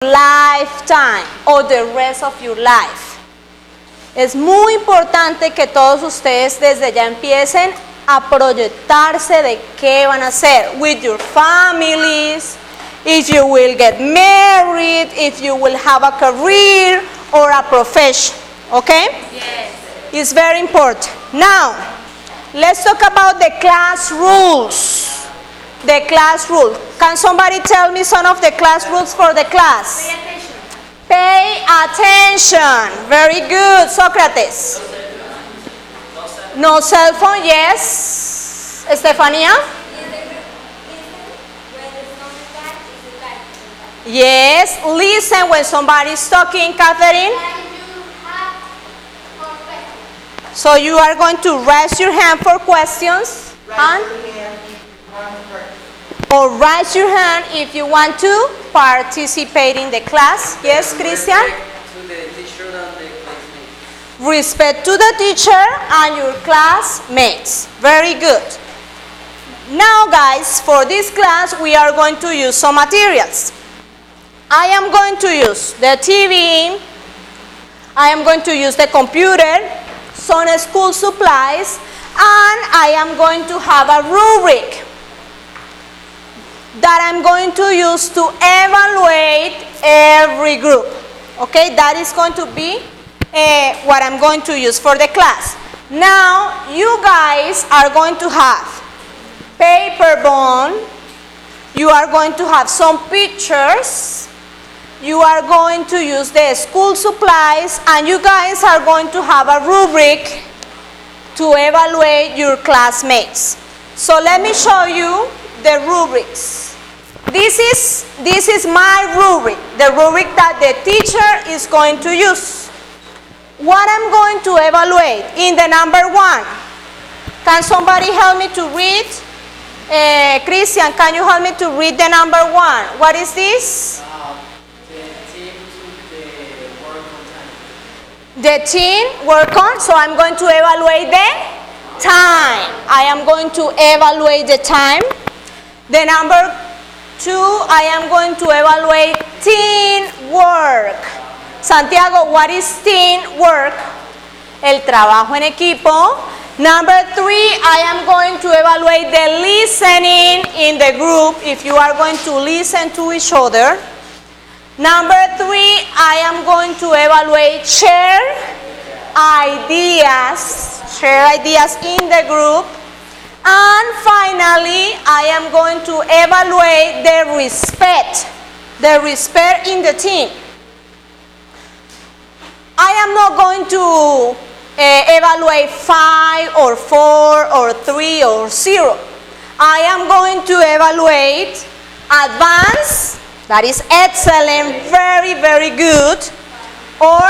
lifetime or the rest of your life. Es muy importante que todos ustedes desde ya empiecen a proyectarse de qué van a hacer with your families, if you will get married, if you will have a career or a profession, okay? Yes. It's very important. Now, let's talk about the class rules. The class rules. Can somebody tell me some of the class rules for the class? Pay attention. Pay attention. Very good, Socrates. No cell phone, yes. Estefania? Yes. Listen when somebody is talking, Catherine. So you are going to raise your hand for questions. Or raise your hand if you want to participate in the class. Yes, Christian? To the teacher and the classmates. Respect to the teacher and your classmates. Very good. Now guys, for this class we are going to use some materials. I am going to use the TV, I am going to use the computer, some school supplies, and I am going to have a rubric that I'm going to use to evaluate every group. Okay, that is going to be what I'm going to use for the class. Now, you guys are going to have paper bond, you are going to have some pictures, you are going to use the school supplies, and you guys are going to have a rubric to evaluate your classmates. So let me show you the rubrics. This is my rubric, the rubric that the teacher is going to use. What I'm going to evaluate in the number 1. Can somebody help me to read? Christian, can you help me to read the number 1? What is this? The team work on, so I'm going to evaluate the time. I am going to evaluate the time. The number 2, I am going to evaluate teamwork. Santiago, what is teamwork? El trabajo en equipo. Number 3, I am going to evaluate the listening in the group, if you are going to listen to each other. Number 3, I am going to evaluate share ideas in the group. And finally, I am going to evaluate the respect in the team. I am not going to evaluate 5 or 4 or 3 or 0. I am going to evaluate advanced, that is excellent, very, very good. Or,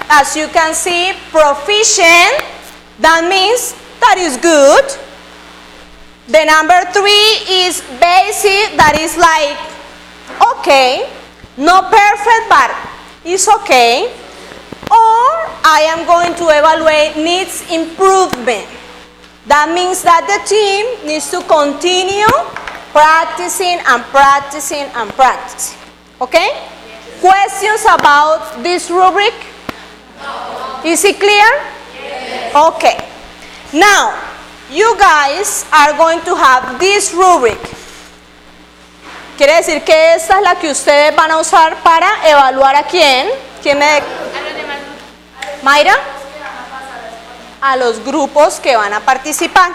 as you can see, proficient, that means that is good. The number 3 is basic, that is like, okay, not perfect, but it's okay. Or I am going to evaluate needs improvement. That means that the team needs to continue practicing and practicing and practicing. Okay? Yes. Questions about this rubric? No. Is it clear? Yes. Okay. Now, you guys are going to have this rubric. Quiere decir que esta es la que ustedes van a usar para evaluar a quién. ¿Quién me... Mayra? A los grupos que van a participar.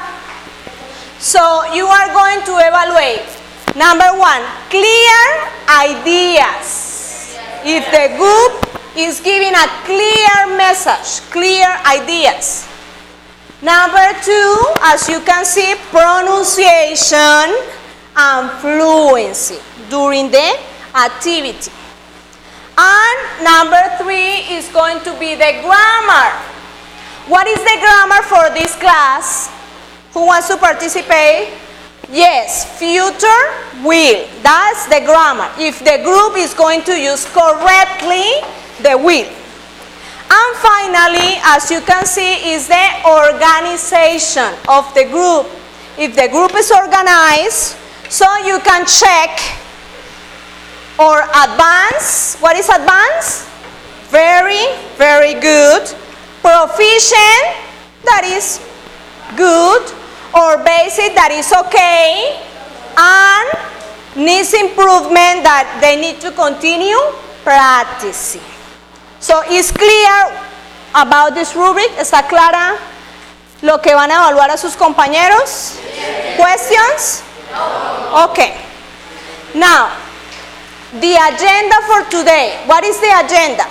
So, you are going to evaluate. Number 1, clear ideas. If the group is giving a clear message, clear ideas. Number 2, as you can see, pronunciation and fluency during the activity. And number 3 is going to be the grammar. What is the grammar for this class? Who wants to participate? Yes, future will. That's the grammar. If the group is going to use correctly the will. And finally, as you can see, is the organization of the group. If the group is organized, so you can check Or advanced. What is advanced? Very, very good. Proficient, that is good. Or basic, that is okay. And needs improvement, that they need to continue practicing. So, is clear about this rubric? ¿Está clara lo que van a evaluar a sus compañeros? Yes. Questions? No. Okay. Now, the agenda for today. What is the agenda?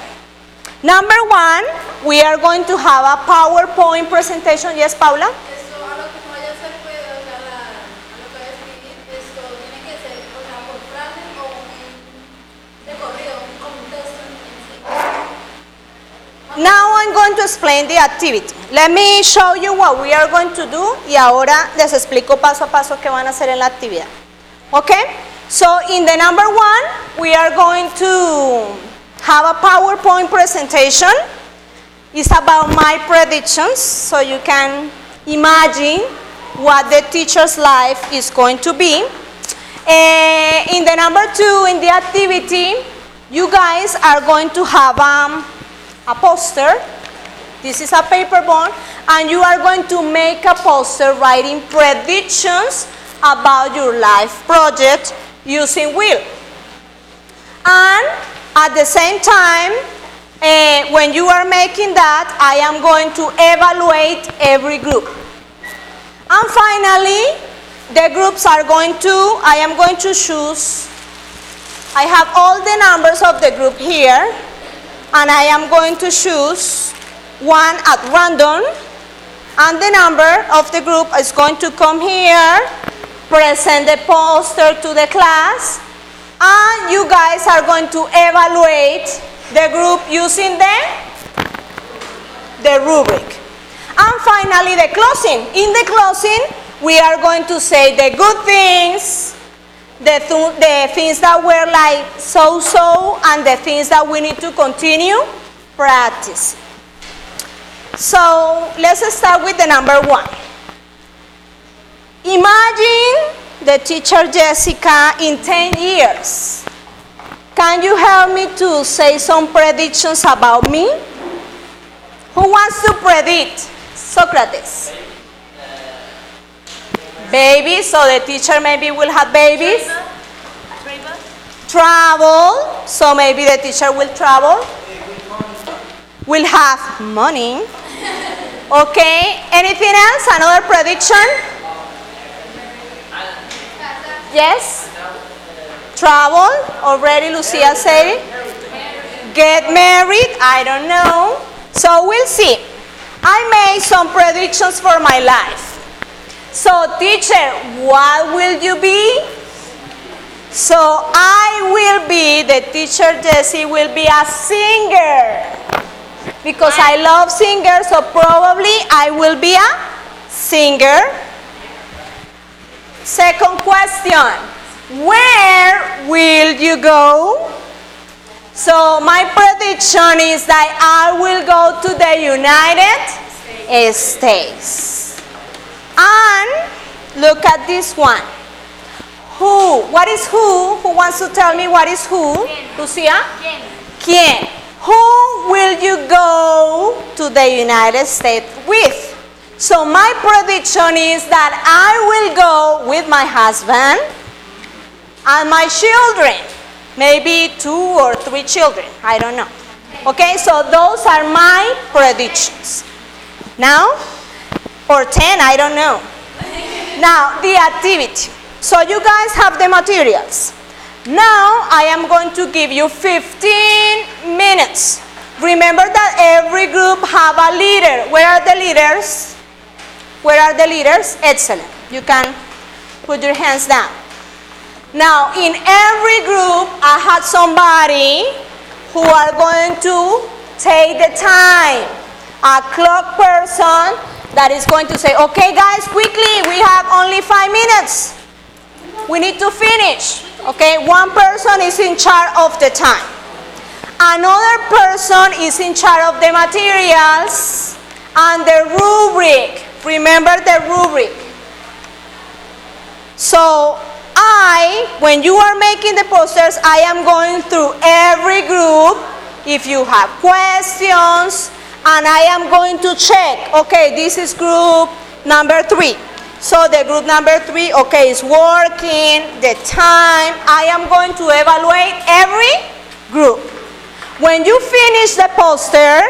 Number 1, we are going to have a PowerPoint presentation. Yes, Paula? Now I'm going to explain the activity. Let me show you what we are going to do y ahora les explico paso a paso qué van a hacer en la actividad. Okay? So in the number 1, we are going to have a PowerPoint presentation. It's about my predictions, so you can imagine what the teacher's life is going to be. In the number 2, in the activity, you guys are going to have a poster. This is a paper bond, and you are going to make a poster writing predictions about your life project using Will. And at the same time, when you are making that, I am going to evaluate every group. And finally, the groups are I am going to choose, I have all the numbers of the group here, and I am going to choose one at random, and the number of the group is going to come here, present the poster to the class, and you guys are going to evaluate the group using the rubric. And finally, the closing. In the closing, we are going to say the good things, the things that were like so-so, and the things that we need to continue practicing. So let's start with the number 1. Imagine the teacher Jessica in 10 years. Can you help me to say some predictions about me? Who wants to predict? Socrates. Babies, so the teacher maybe will have babies. Travel, so maybe the teacher will travel. Will have money. Okay, anything else? Another prediction? Yes? Travel, already Lucia said it. Get married, I don't know. So we'll see. I made some predictions for my life. So teacher, what will you be? So I will be, the teacher Jessie will be a singer. Because I love singers, so probably I will be a singer. Second question, where will you go? So my prediction is that I will go to the United States. And look at this one. Who? What is who? Who wants to tell me what is who? Lucia? ¿Quién? Who will you go to the United States with? So my prediction is that I will go with my husband and my children. Maybe 2 or 3 children. I don't know. Okay, so those are my predictions. Now, or 10, I don't know. Now, the activity. So you guys have the materials. Now, I am going to give you 15 minutes. Remember that every group have a leader. Where are the leaders? Where are the leaders? Excellent. You can put your hands down. Now, in every group, I had somebody who are going to take the time. A clock person that is going to say, okay guys, quickly, we have only 5 minutes. We need to finish. Okay, one person is in charge of the time. Another person is in charge of the materials and the rubric. Remember the rubric. So, when you are making the posters, I am going through every group if you have questions, and I am going to check, okay, this is group number 3. So the group number 3, okay, is working, the time. I am going to evaluate every group. When you finish the poster,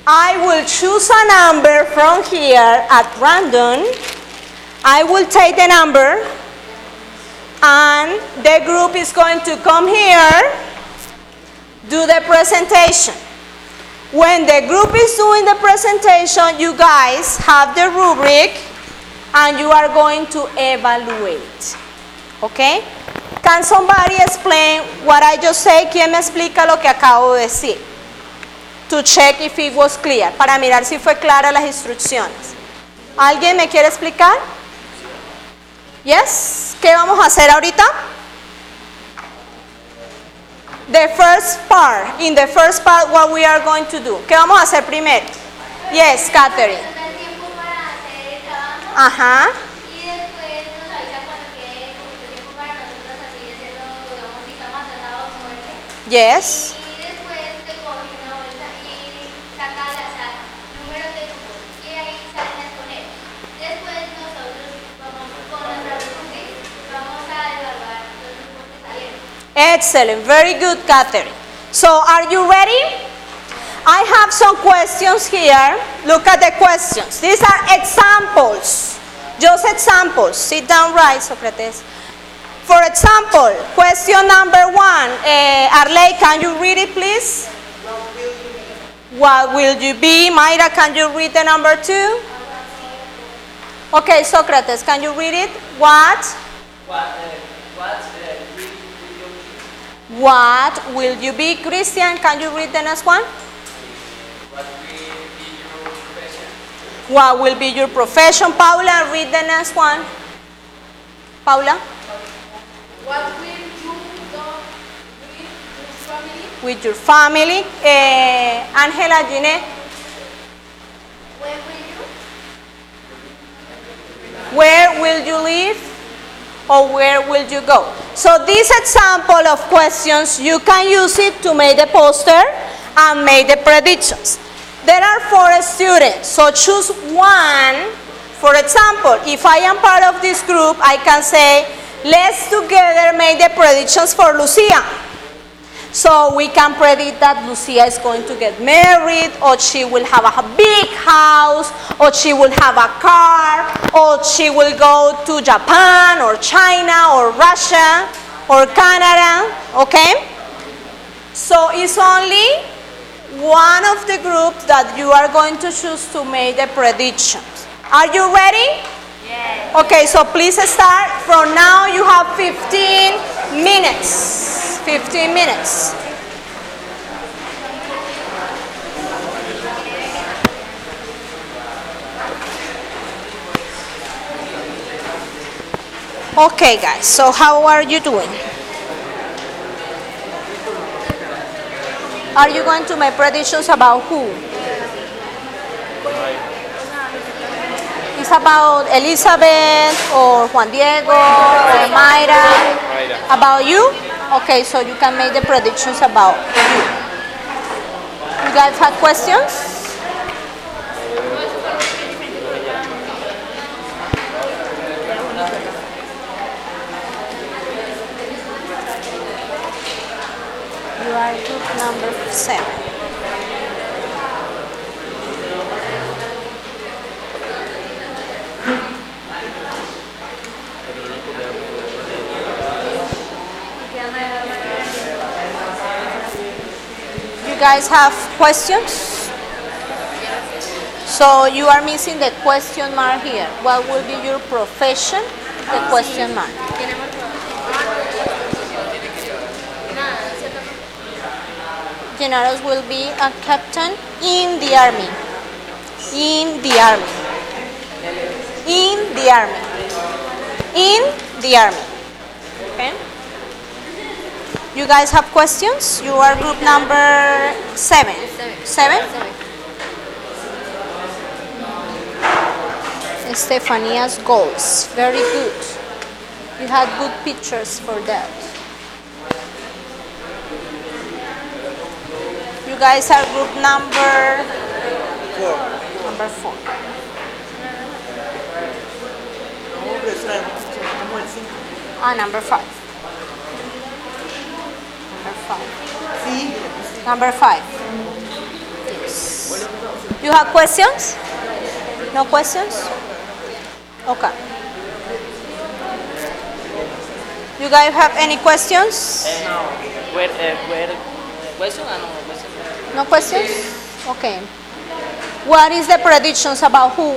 I will choose a number from here at random. I will take the number, and the group is going to come here, do the presentation. When the group is doing the presentation, you guys have the rubric, and you are going to evaluate. Okay? Can somebody explain what I just said? ¿Quién me explica lo que acabo de decir? To check if it was clear, para mirar si fue clara las instrucciones. ¿Alguien me quiere explicar? Yes? ¿Qué vamos a hacer ahorita? The first part, in the first part, what we are going to do. ¿Qué vamos a hacer primero? Yes, Catherine. Ajá. Y después nos avisa cuando quede poquito tiempo para nosotros así decirlo, digamos, si estamos atrasados o muerte. Yes. Y después te coge una bolsa y saca al azar números de grupos y ahí salen a exponer. Después nosotros vamos con nuestra rubric, vamos a evaluar los grupos que salieron. Excellent. Very good, Catherine. So, are you ready? I have some questions here. Look at the questions. These are examples. Just examples. Sit down, right, Socrates. For example, question number 1. Arley, can you read it, please? What will you be? Mayra, can you read the number 2? Okay, Socrates, can you read it? What will you be? Christian, can you read the next one? What will be your profession? Paula, read the next one. Paula? What will you do with your family? With your family. Angela, Gine? Where will you? Where will you live? Or where will you go? So this example of questions, you can use it to make the poster and make the predictions. There are 4 students, so choose one. For example, if I am part of this group, I can say, let's together make the predictions for Lucia. So we can predict that Lucia is going to get married, or she will have a big house, or she will have a car, or she will go to Japan, or China, or Russia, or Canada, okay? So it's only one of the groups that you are going to choose to make the predictions. Are you ready? Yes. Okay, so please start. From now you have 15 minutes. 15 minutes. Okay, guys, so how are you doing? Are you going to make predictions about who? It's about Elizabeth or Juan Diego or Mayra? About you? Okay, so you can make the predictions about you. You guys have questions? You are group number 7. You guys have questions? So you are missing the question mark here. What will be your profession? The question mark. Generals will be a captain in the army. In the army. In the army. In the army. Okay? You guys have questions? You are group number 7. 7? Estefania's goals. Very good. You had good pictures for that. You guys are group number 4. number 4. No, profesora, estamos en 5. Ah, number 5. Number 5. Sí. Number 5. Yes. You have questions? No questions? Okay. You guys have any questions? Where question? No question. No questions? Okay. What is the predictions about who?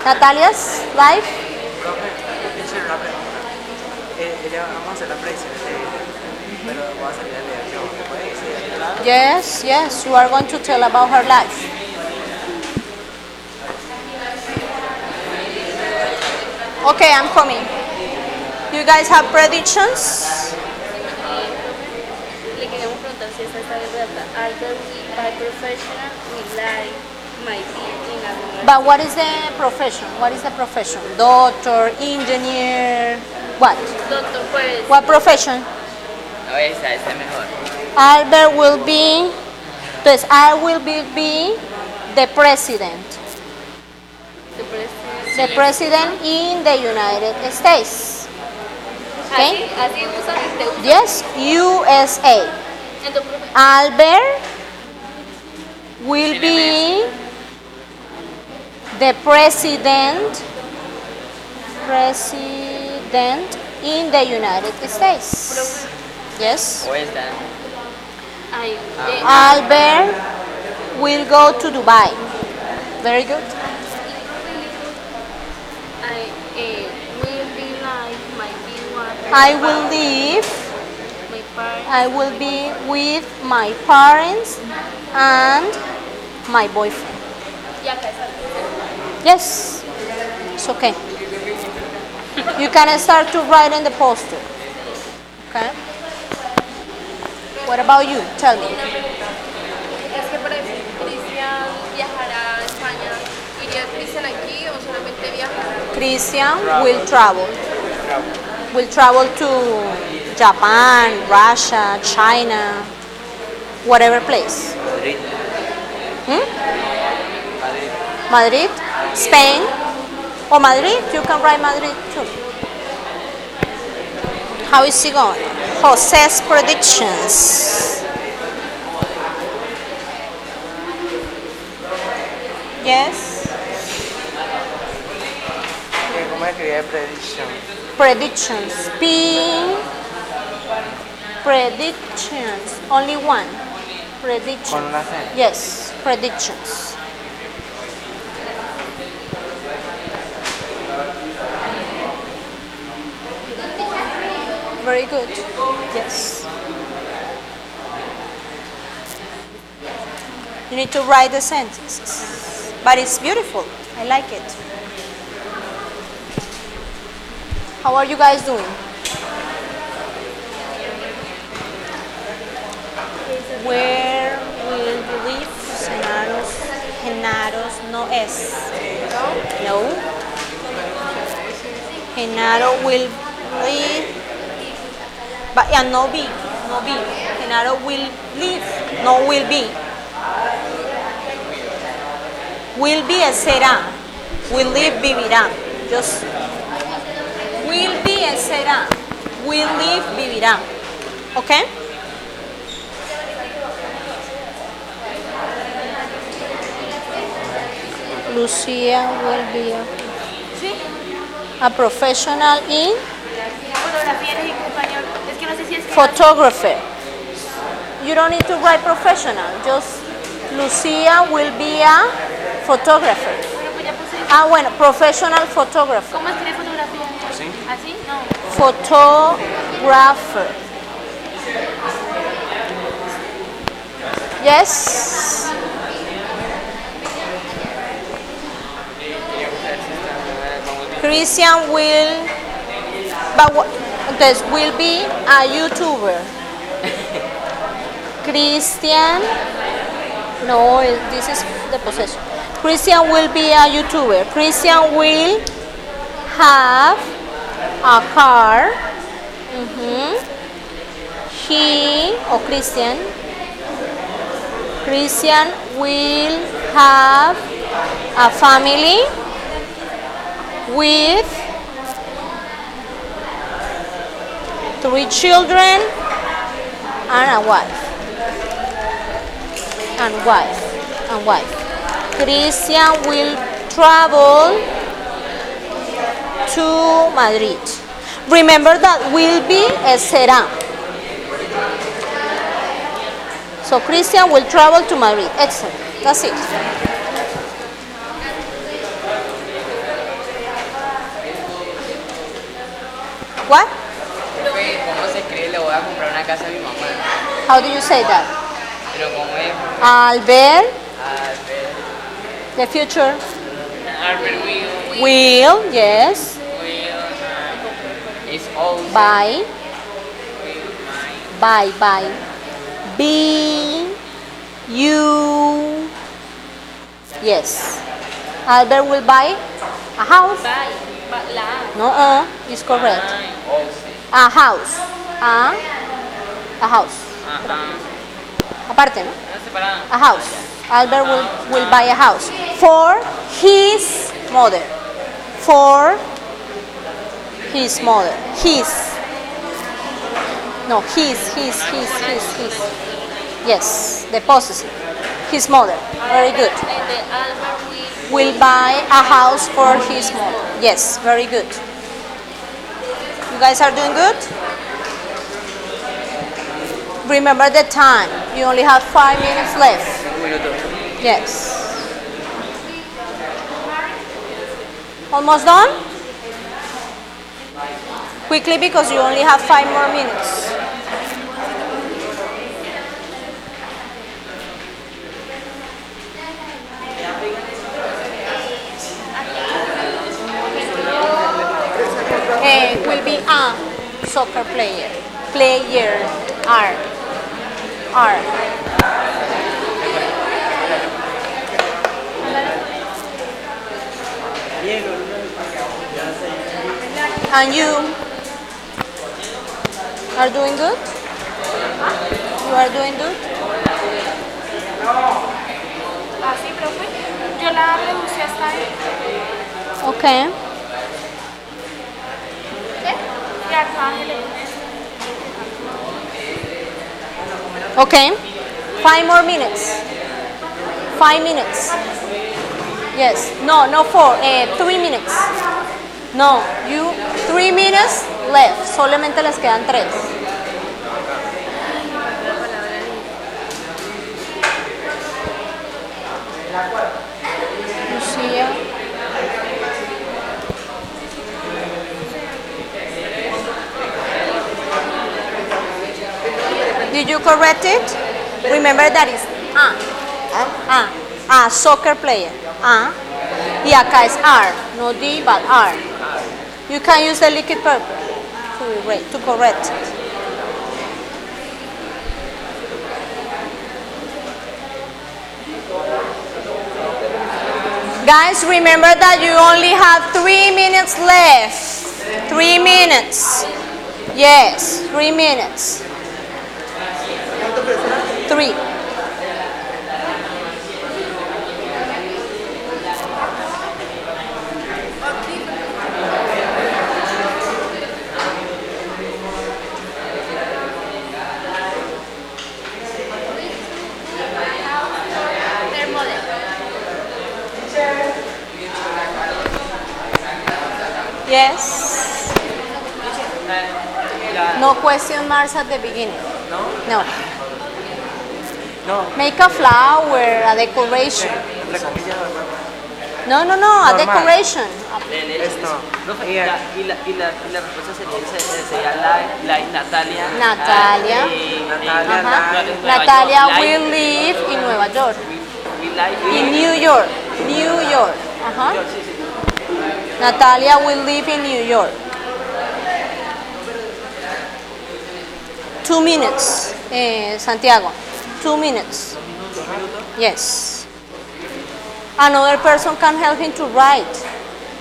Natalia's life? Teacher, una pregunta. Ella, vamos a hacer la predicción de ella, pero voy a salir a leer yo. ¿Me puede decir? Yes, yes, you are going to tell about her life. Okay, I'm coming. You guys have predictions? Le queríamos preguntar si esta está bien redactada. Albert will by professional will like might be in a university. But what is the profession? What is the profession? Doctor, engineer, what? Doctor, pues, What profession? No, esta es mejor. Albert will be, pues I will be the president. the president. The president in the United States. Okay? Así usa y te usa. Yes, USA. Entonces, Albert will be the president in the United States. Yes. O esta. ay, Albert will go to Dubai. Very good. will be like might be one. I will live. My parents. I will be with my parents and my boyfriend. Ya acá está. Yes, it's okay. You can start to write in the poster. Okay. What about you? Tell me. Es que por ejemplo, Cristian viajará a España. ¿Iría Cristian aquí o solamente viajará? Christian will travel. Will travel to Japan, Russia, China, whatever place. Madrid. Hmm? Madrid, Spain, or Madrid. You can write Madrid too. How is it going? Jose's predictions. Yes. ¿Cómo escribir prediction? Predictions. Predictions. Only one. Predictions. Con una C. Yes. Predictions. Very good. Yes. You need to write the sentences. But it's beautiful. I like it. How are you guys doing? Where will you live? Genaros no es. No. Genaro will live. But yeah, no be. No be. Genaro will live. No will be. Will be es será. Will live vivirá. Just will be es será. Will live vivirá. Okay? Lucia will be a professional in Fotografía en español. Es que no sé si es que photographer. You don't need to write professional. Just Lucia will be a photographer. Bueno, pues ya puse. Ah, bueno, professional photographer. ¿Cómo escribe fotografía? ¿Así? ¿Así? No. Photographer. Yes. Christian will, but this will be a YouTuber. Christian, no, this is the possession. Christian will be a YouTuber. Christian will have a car. He or Christian will have a family with 3 children and a wife. Christian will travel to Madrid. Remember that will be es será. So Christian will travel to Madrid. Excellent. That's it. What? ¿Cómo se escribe? Le voy a comprar una casa a mi mamá. How do you say that? Pero como es Albert, Albert, the future. Albert Will, yes. is also Buy. Be. You. Yes. Albert will buy a house. No, it's correct. A house. A house. Aparte, ¿no? A house. Albert will buy a house for his mother. For his mother. His. No, his. Yes, the possessive. His mother. Very good. And then Albert Will buy a house for his mother. Yes, very good. You guys are doing good? Remember the time. You only have 5 minutes left. Yes. Almost done? Quickly because you only have 5 more minutes. Will be a soccer player. Player. R. And you are doing good? You are doing good? Así, profe. Yo la reducí hasta ahí. Okay. Y acá le puse. Okay. 5 more minutes. 5 minutes. Yes. No, no 4. 3 minutes. No, you 3 minutes left. Solamente les quedan 3. Lucía. Did you correct it? Remember that is soccer player. Y acá es R, no D, but R. You can use the liquid purple to correct it. Guys, remember that you only have 3 minutes left. 3 minutes. Yes, 3 minutes. 3. Their mother. Yes. No question marks at the beginning. No. No, Make a flower, a decoration. entre comillas, No, a Normal. decoration. esto. Profe, Y y la respuesta sería Natalia. Natalia. Natalia, Natalia will live in Nueva York. In New York. Natalia will live in New York. 2 minutes, Santiago. 2 minutes. Yes. Another person can help him to write.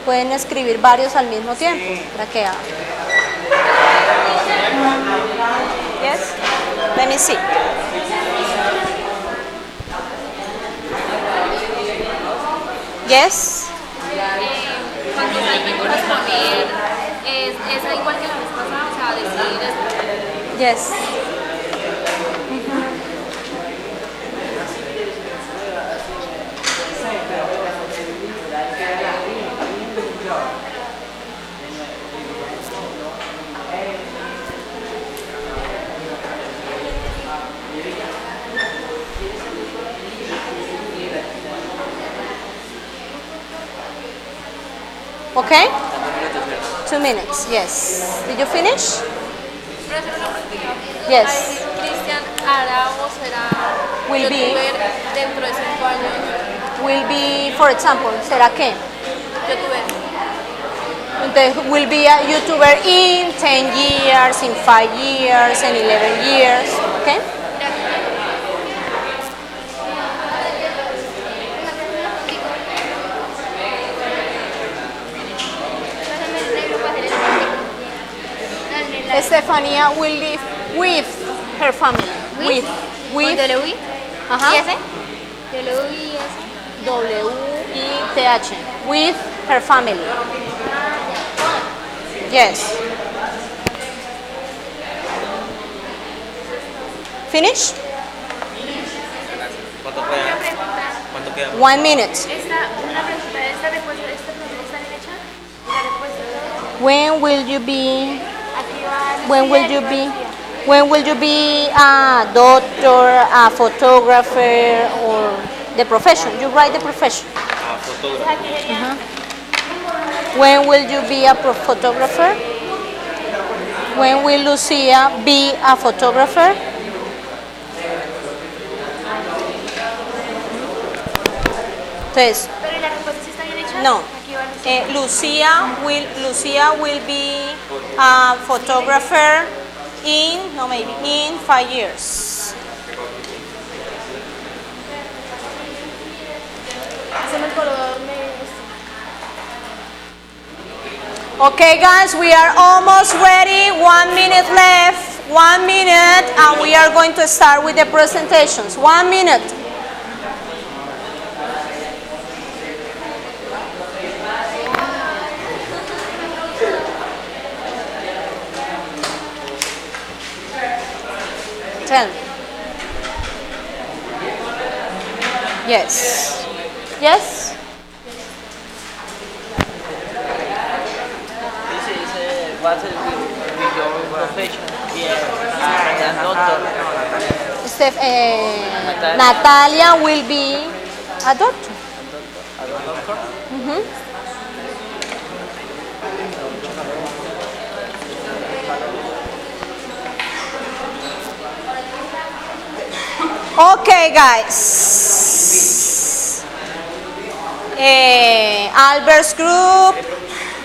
Pueden escribir varios al mismo tiempo para que Yes? Let me see. Yes? Cuando salimos a comer, es igual que la vez pasada, o sea, decir esto. Yes. Okay? 2 minutes, yes. Did you finish? Pero hacer una pregunta. Yes. Cristian hará o será Will be. youtuber dentro de 5 años. Will be, for example, ¿será qué? Youtuber. Entonces, will be a YouTuber in 10 years, in 5 years, in 11 years, okay? Estefania will live with her family. With. ¿Con W? Ajá. ¿Y ese? W-I-S. W-I-T-H. With her family. Yes. Finish? ¿Cuánto queda? ¿Cuánto queda? 1 minute. Una pregunta, ¿esta respuesta está bien hecha? La respuesta. When will you be? Aquí va. When will you be a doctor, a photographer, or the profession? You write the profession. Fotógrafo. Aquí sería. When will you be a photographer? When will Lucia be a photographer? Entonces, Pero la respuesta sí está bien hecha. no. Aquí va a Lucia will be a photographer in 5 years. Se me color me... Okay, guys, we are almost ready. 1 minute left. 1 minute, and we are going to start with the presentations. 1 minute. Tell me. Yes. Yes? Dice, what's with your profession? Yeah, doctor. Natalia will be a doctor. Mhm. Okay, guys. Albert's group,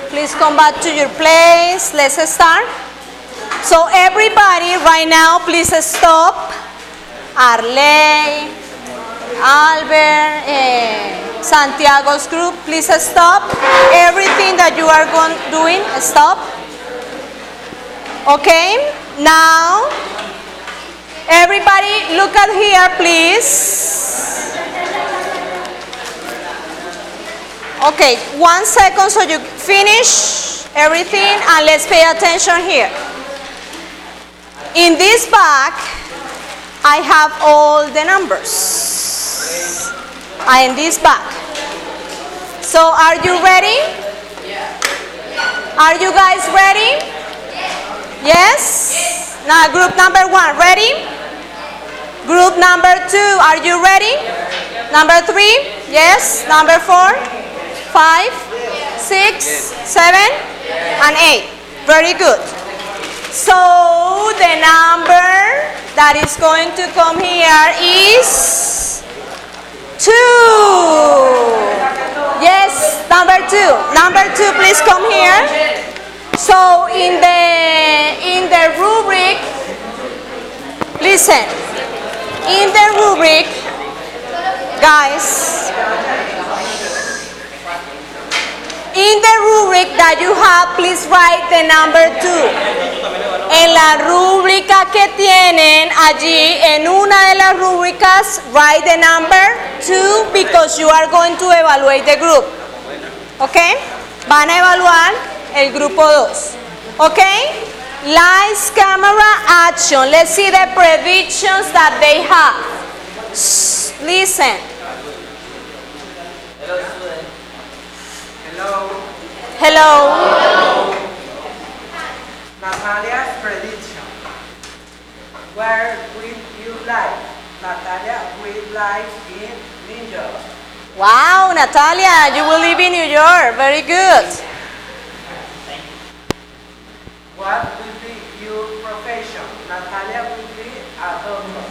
please come back to your place. Let's start. So everybody right now, please stop. Arley, Albert, Santiago's group, please stop. Everything that you are doing, stop. Okay, now everybody look at here, please. Okay, 1 second so you finish everything, and let's pay attention here. In this bag, I have all the numbers. In this bag. So are you ready? Are you guys ready? Yes? Now group number 1, ready? Group number 2, are you ready? Number 3, yes? Number 4, 5, 6, 7, and 8. Very good. So the number that is going to come here is 2. Yes, number 2. Number 2, please come here. So in the rubric, listen. In the rubric, guys, in the rubric that you have, please write the number 2. En la rúbrica que tienen allí, en una de las rúbricas, write the number 2 because you are going to evaluate the group. ¿Ok? Van a evaluar el grupo 2. ¿Ok? Lights, camera, action. Let's see the predictions that they have. Listen. Hello, student. Hello. Natalia's prediction. Where will you live? Natalia will live in New York. Wow, Natalia, you will live in New York. Very good. What will be your profession? Natalia will be a doctor.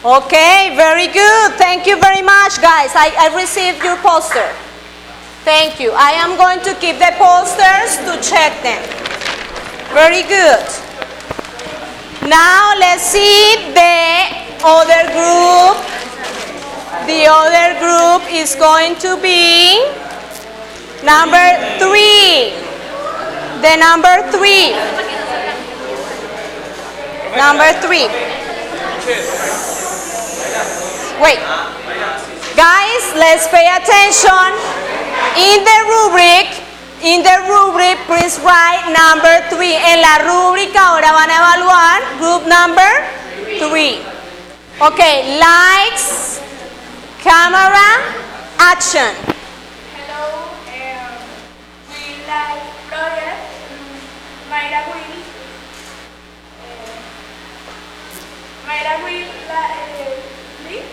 Okay, very good. Thank you very much, guys. I received your poster. Thank you. I am going to keep the posters to check them. Very good. Now let's see the other group. The other group is going to be number 3. The number 3. Number 3. Wait. Guys, let's pay attention. In the rubric, please write number 3. En la rúbrica ahora van a evaluar group number 3. Okay, lights, camera, action. Hello, we like project. Mayra will. Mayra will live.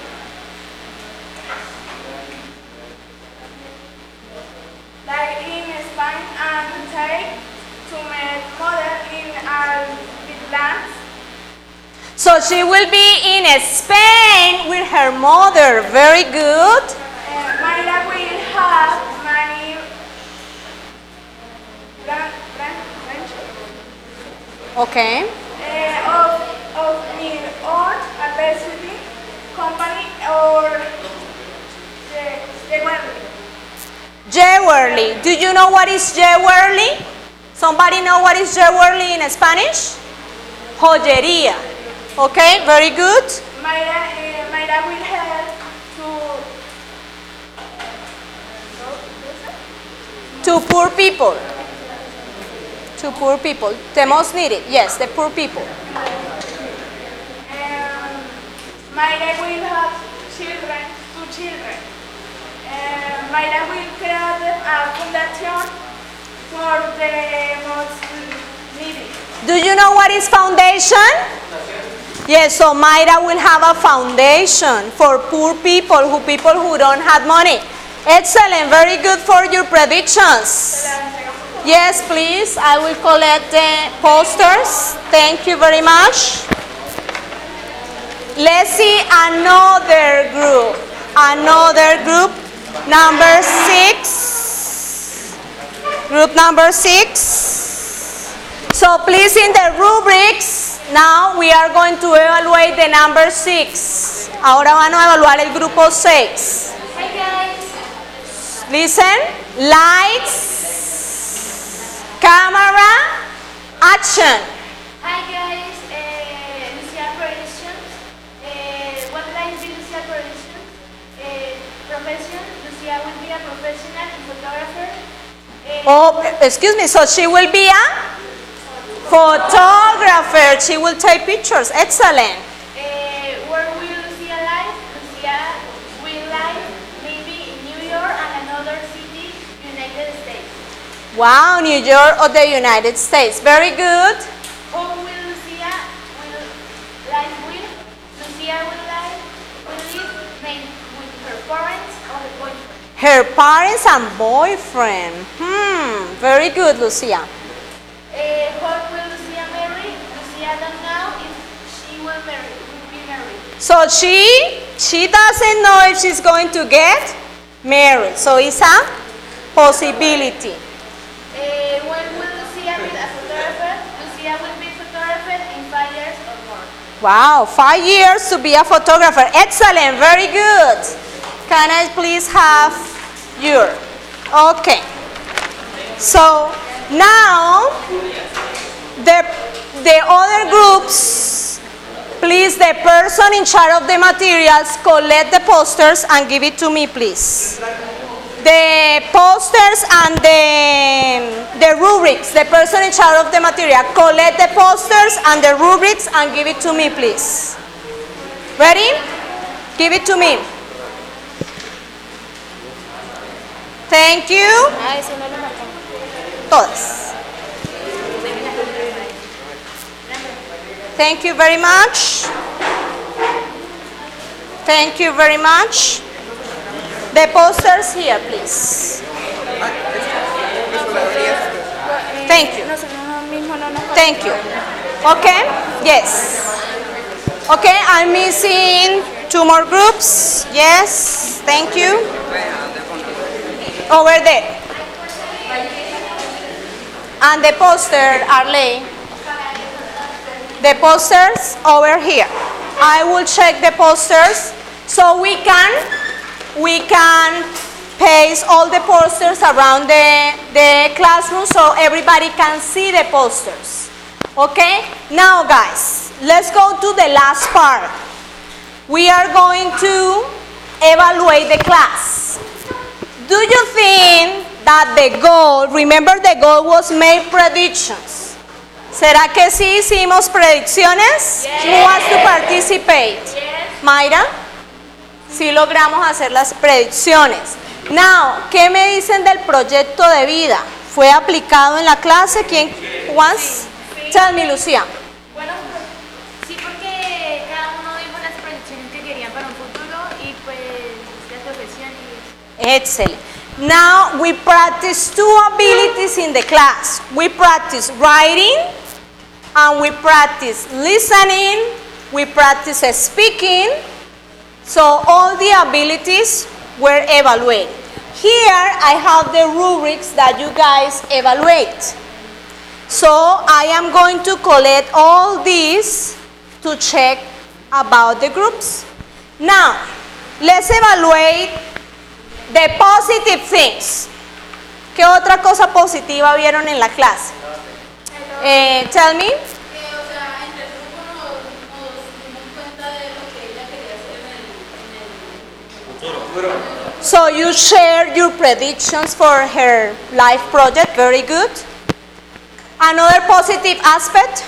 Like in Spain and take to my mother in our big lands. So she will be in Spain with her mother. Very good. Mayra will have many grandchildren. Okay. Of my own adversity, company or the weather. Jewelry. Do you know what is jewelry? Somebody know what is jewelry in Spanish? Joyería. Okay, very good. Mayra will help To poor people. To poor people. The most needed. Yes, the poor people. Mayra will have children, 2 children. Mayra will create a foundation for the most needy. Do you know what is foundation? Yes, so Mayra will have a foundation for poor people who don't have money. Excellent, very good for your predictions. Yes, please, I will collect the posters. Thank you very much. Let's see another group. Another group, number 6. Group number 6. So please, in the rubrics, now we are going to evaluate the number 6. Ahora van a evaluar el grupo 6. Hi guys. Listen, lights, camera, action. Hi guys. Lucia Productions. What line be Lucia Productions? Profession. Lucia will be a professional photographer. Oh, excuse me, so she will be a photographer. She will take pictures. Excellent. Where will Lucia live? Lucia will live maybe in New York and another city, United States. Wow, New York or the United States. Very good. Who will Lucia will live with? Lucia will live maybe with her parents or her boyfriend. Her parents and boyfriend. Very good, Lucia. What will Lucia marry? Lucia don't know if she will be married. So she doesn't know if she's going to get married. So it's a possibility. When will Lucia be a photographer? Lucia will be photographer in 5 years or more. Wow, 5 years to be a photographer. Excellent, very good. Can I please have your? Okay. So now the other groups, please, the person in charge of the materials, collect the posters and give it to me, please. The posters and the rubrics, the person in charge of the material, collect the posters and the rubrics and give it to me, please. Ready? Give it to me. Thank you. Todas. Thank you very much. Thank you very much. The posters here, please. Thank you. Thank you. Okay? Yes. Okay, I'm missing 2 more groups. Yes, thank you. Over there. And the poster, Arley. The posters over here. I will check the posters so we can paste all the posters around the classroom so everybody can see the posters. Okay? Now guys, let's go to the last part. We are going to evaluate the class. Do you think that the goal, remember the goal was make predictions? ¿Será que sí hicimos predicciones? Yes. Who wants to participate? Yes. Mayra, sí logramos hacer las predicciones. Now, ¿qué me dicen del proyecto de vida? ¿Fue aplicado en la clase? ¿Quién wants? Sí. Tell me, Lucía. Bueno, sí, porque cada uno dijo las predicciones que querían para un futuro y pues la profesión y eso. Excellent. Now we practice 2 abilities in the class. We practice writing and we practice listening. We practice speaking. So all the abilities were evaluated. Here I have the rubrics that you guys evaluate. So I am going to collect all these to check about the groups. Now let's evaluate the positive things. ¿Qué otra cosa positiva vieron en la clase? Tell me. So you shared your predictions for her life project. Very good. Another positive aspect?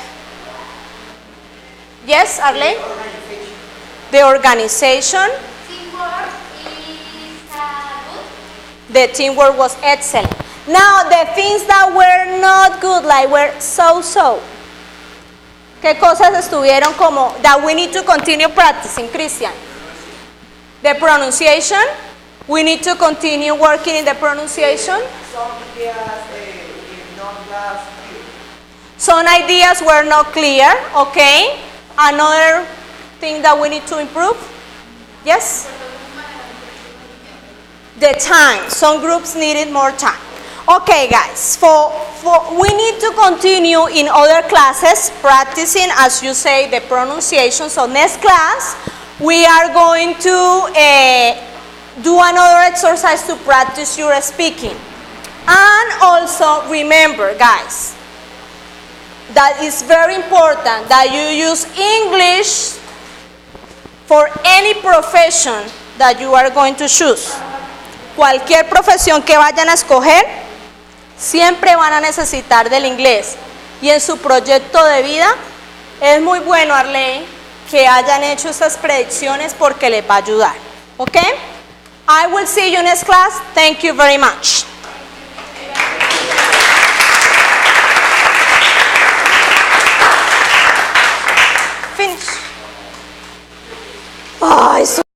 Yes, Arlene? The organization. Teamwork is good. The teamwork was excellent. Now, the things that were not good, like were so-so. ¿Qué cosas estuvieron como that we need to continue practicing, Christian? The pronunciation. We need to continue working in the pronunciation. Some ideas were not clear, okay? Another thing that we need to improve? Yes? The time. Some groups needed more time. Okay, guys, we need to continue in other classes practicing, as you say, the pronunciation. So next class, we are going to do another exercise to practice your speaking. And also remember, guys, that it's very important that you use English for any profession that you are going to choose. Cualquier profesión que vayan a escoger, siempre van a necesitar del inglés. Y en su proyecto de vida, es muy bueno, Arlene, que hayan hecho estas predicciones porque les va a ayudar. ¿Ok? I will see you next class. Thank you very much. Finish. Ay,